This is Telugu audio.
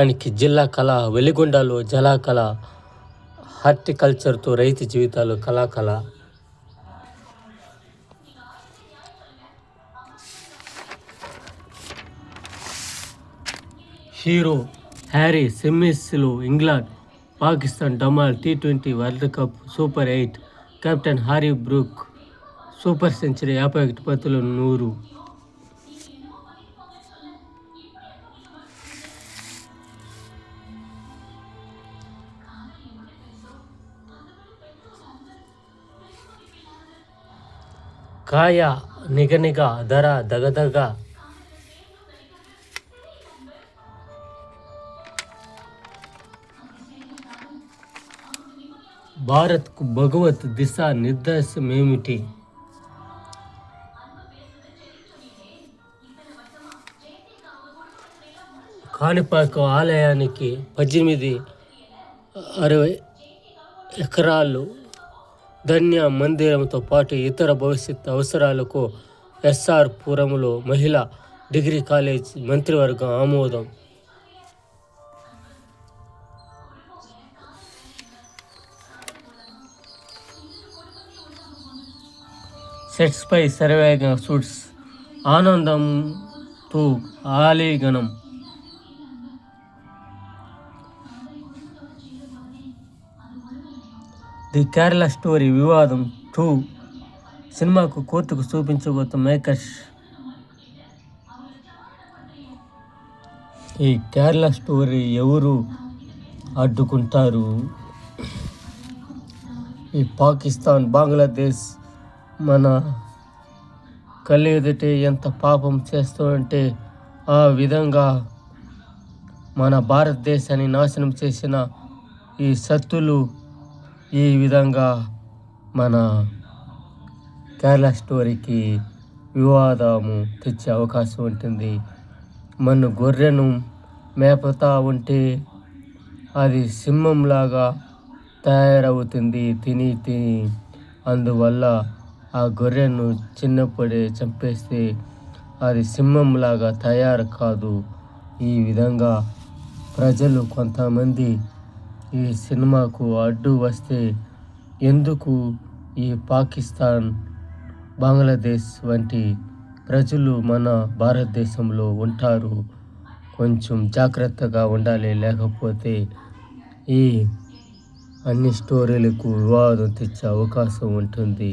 దానికి జిల్లా కళ, వెలిగొండలో జలకళ, హార్టికల్చర్తో రైతు జీవితాలు కళాకళ. హీరో హ్యారీ సెమీస్లో ఇంగ్లాండ్, పాకిస్తాన్ డమాల్ T20 world cup super 8 captain Harry Brook super century 51 బంతులు 100. కాయ నిగనిగ ధర దగదగ. భారత్కు భగవత్ దిశా నిర్దేశమేమిటి? కాణిపాక ఆలయానికి 1860 ఎకరాలు, ధన్య మందిరంతో పాటు ఇతర భవిష్యత్ అవసరాలకు SR పురంలో మహిళా డిగ్రీ కాలేజ్ మంత్రివర్గం ఆమోదం. సెట్స్పై శరవేగ షూట్స్, ఆనందంతో ఆలింగనం. ది కేరళ స్టోరీ వివాదం 2 సినిమాకు కోర్టుకు చూపించబోతున్న మేకర్స్. ఈ కేరళ స్టోరీ ఎవరు అడ్డుకుంటారు? ఈ పాకిస్తాన్, బంగ్లాదేశ్ మన కళ్ళెదుటే ఎంత పాపం చేస్తుంటే ఆ విధంగా మన భారతదేశాన్ని నాశనం చేసిన ఈ శత్రులు ఈ విధంగా మన కేరళ స్టోరీకి వివాదము తెచ్చే అవకాశం ఉంటుంది. మన గొర్రెను మేపుతా ఉంటే అది సింహంలాగా తయారవుతుంది తిని. అందువల్ల ఆ గొర్రెను చిన్నప్పుడే చంపేస్తే అది సింహంలాగా తయారు కాదు. ఈ విధంగా ప్రజలు కొంతమంది ఈ సినిమాకు అడ్డు వస్తే ఎందుకు ఈ పాకిస్తాన్, బంగ్లాదేశ్ వంటి ప్రజలు మన భారతదేశంలో ఉంటారు? కొంచెం జాగ్రత్తగా ఉండాలి, లేకపోతే ఈ అన్ని స్టోరీలకు వివాదం తెచ్చే అవకాశం ఉంటుంది.